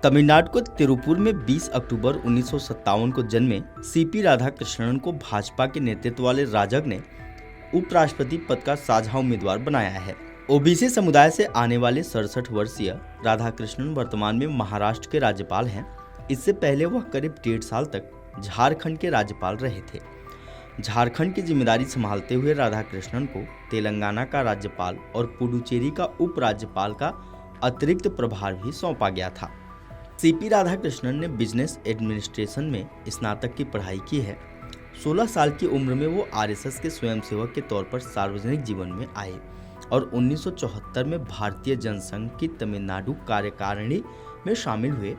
तमिलनाडु को तिरुपुर में 20 अक्टूबर 1957 को जन्मे सीपी राधाकृष्णन को भाजपा के नेतृत्व वाले राजग ने उपराष्ट्रपति पद का साझा उम्मीदवार बनाया है। ओबीसी समुदाय से आने वाले 67 वर्षीय राधाकृष्णन वर्तमान में महाराष्ट्र के राज्यपाल हैं। इससे पहले वह करीब 1.5 साल तक झारखंड के राज्यपाल रहे थे। झारखंड की जिम्मेदारी संभालते हुए राधाकृष्णन को तेलंगाना का राज्यपाल और पुडुचेरी का उपराज्यपाल का अतिरिक्त प्रभार भी सौंपा गया था। सीपी राधाकृष्णन ने बिजनेस एडमिनिस्ट्रेशन में स्नातक की पढ़ाई की है। 16 साल की उम्र में वो आरएसएस के स्वयंसेवक के तौर पर सार्वजनिक जीवन में आए और 1974 में भारतीय जनसंघ की तमिलनाडु कार्यकारिणी में शामिल हुए।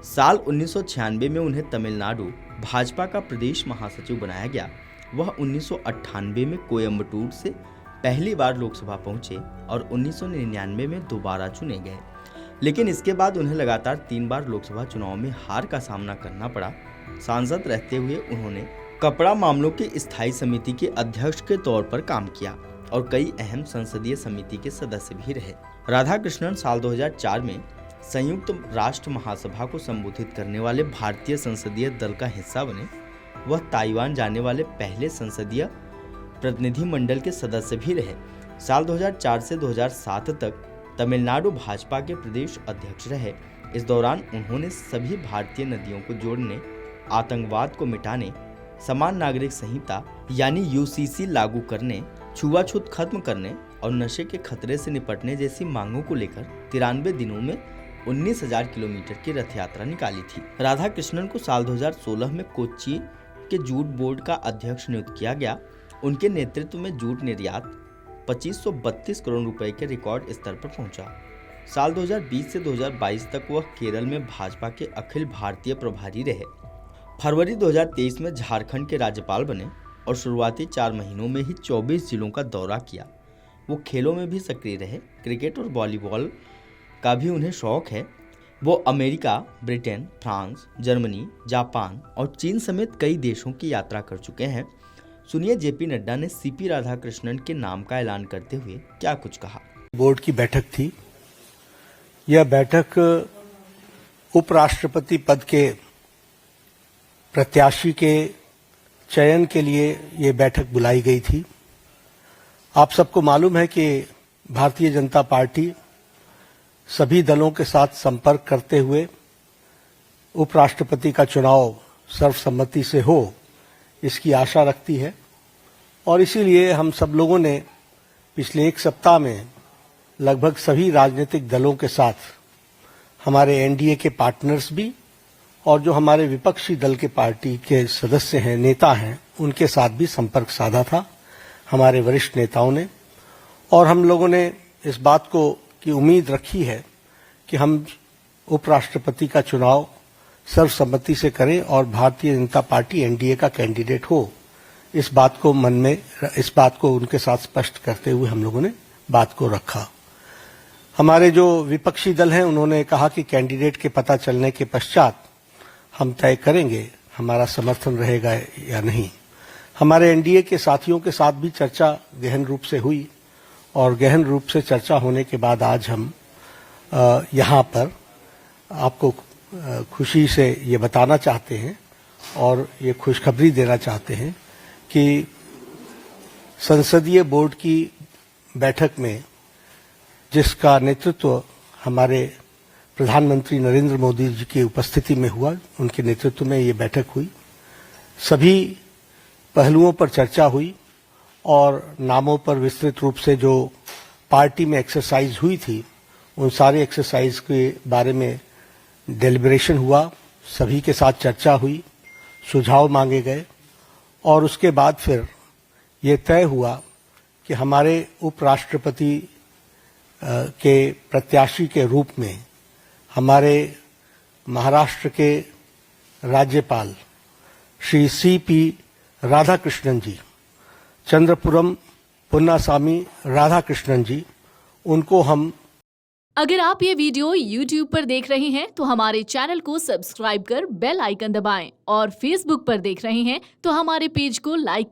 साल 1996 में उन्हें तमिलनाडु भाजपा का प्रदेश महासचिव बनाया गया। वह 1998 में कोयम्बटूर से पहली बार लोकसभा पहुंचे और 1999 में दोबारा चुने गए, लेकिन इसके बाद उन्हें लगातार 3 बार लोकसभा चुनाव में हार का सामना करना पड़ा। सांसद रहते हुए उन्होंने कपड़ा मामलों की स्थायी समिति के अध्यक्ष के तौर पर काम किया और कई अहम संसदीय समिति के सदस्य भी रहे। राधाकृष्णन साल 2004 में संयुक्त राष्ट्र महासभा को संबोधित करने वाले भारतीय संसदीय दल का हिस्सा बने। वह ताइवान जाने वाले पहले संसदीय प्रतिनिधिमंडल के सदस्य भी रहे। साल 2004 से 2007 तक तमिलनाडु भाजपा के प्रदेश अध्यक्ष रहे। इस दौरान उन्होंने सभी भारतीय नदियों को जोड़ने, आतंकवाद को मिटाने, समान नागरिक संहिता यानी यूसीसी लागू करने, छुआछूत खत्म करने और नशे के खतरे से निपटने जैसी मांगों को लेकर 93 दिनों में 19,000 किलोमीटर की रथ यात्रा निकाली थी। राधाकृष्णन को साल 2016 में कोच्चि के जूट बोर्ड का अध्यक्ष नियुक्त किया गया। उनके नेतृत्व में जूट निर्यात 2532 करोड़ रुपए के रिकॉर्ड स्तर पर पहुंचा। साल 2020 से 2022 तक वह केरल में भाजपा के अखिल भारतीय प्रभारी रहे। फरवरी 2023 में झारखंड के राज्यपाल बने और शुरुआती 4 महीनों में ही 24 जिलों का दौरा किया। वो खेलों में भी सक्रिय रहे। क्रिकेट और वॉलीबॉल का भी उन्हें शौक है। वो America, Britain, France, Germany, Japan और चीन समेत कई देशों की यात्रा कर चुके हैं। सुनिए जेपी नड्डा ने सीपी राधाकृष्णन के नाम का ऐलान करते हुए क्या कुछ कहा। बोर्ड की बैठक थी। यह बैठक उपराष्ट्रपति पद के प्रत्याशी के चयन के लिए ये बैठक बुलाई गई थी। आप सबको मालूम है कि भारतीय जनता पार्टी सभी दलों के साथ संपर्क करते हुए उपराष्ट्रपति का चुनाव सर्वसम्मति से हो, इसकी आशा रखती है और इसीलिए हम सब लोगों ने पिछले 1 सप्ताह में लगभग सभी राजनीतिक दलों के साथ, हमारे एनडीए के पार्टनर्स भी और जो हमारे विपक्षी दल के पार्टी के सदस्य हैं, नेता हैं, उनके साथ भी संपर्क साधा था हमारे वरिष्ठ नेताओं ने। और हम लोगों ने इस बात को की उम्मीद रखी है कि हम उपराष्ट्रपति का चुनाव सर्वसम्मति से करें और भारतीय जनता पार्टी एनडीए का कैंडिडेट हो। इस बात को उनके साथ स्पष्ट करते हुए हम लोगों ने बात को रखा। हमारे जो विपक्षी दल हैं उन्होंने कहा कि कैंडिडेट के पता चलने के पश्चात हम तय करेंगे हमारा समर्थन रहेगा या नहीं। हमारे एनडीए के साथियों के साथ भी चर्चा गहन रूप से हुई और गहन रूप से चर्चा होने के बाद आज हम यहाँ पर आपको खुशी से ये बताना चाहते हैं और ये खुशखबरी देना चाहते हैं कि संसदीय बोर्ड की बैठक में जिसका नेतृत्व हमारे प्रधानमंत्री नरेंद्र मोदी जी की उपस्थिति में हुआ, उनके नेतृत्व में ये बैठक हुई। सभी पहलुओं पर चर्चा हुई और नामों पर विस्तृत रूप से जो पार्टी में एक्सरसाइज हुई थी, उन सारे एक्सरसाइज के बारे में डेलिब्रेशन हुआ, सभी के साथ चर्चा हुई, सुझाव मांगे गए और उसके बाद फिर ये तय हुआ कि हमारे उपराष्ट्रपति के प्रत्याशी के रूप में हमारे महाराष्ट्र के राज्यपाल श्री सीपी राधाकृष्णन जी, चंद्रपुरम पुन्नासामी राधाकृष्णन जी, उनको हम। अगर आप ये वीडियो YouTube पर देख रहे हैं तो हमारे चैनल को सब्सक्राइब कर बेल आइकन दबाएं और Facebook पर देख रहे हैं तो हमारे पेज को लाइक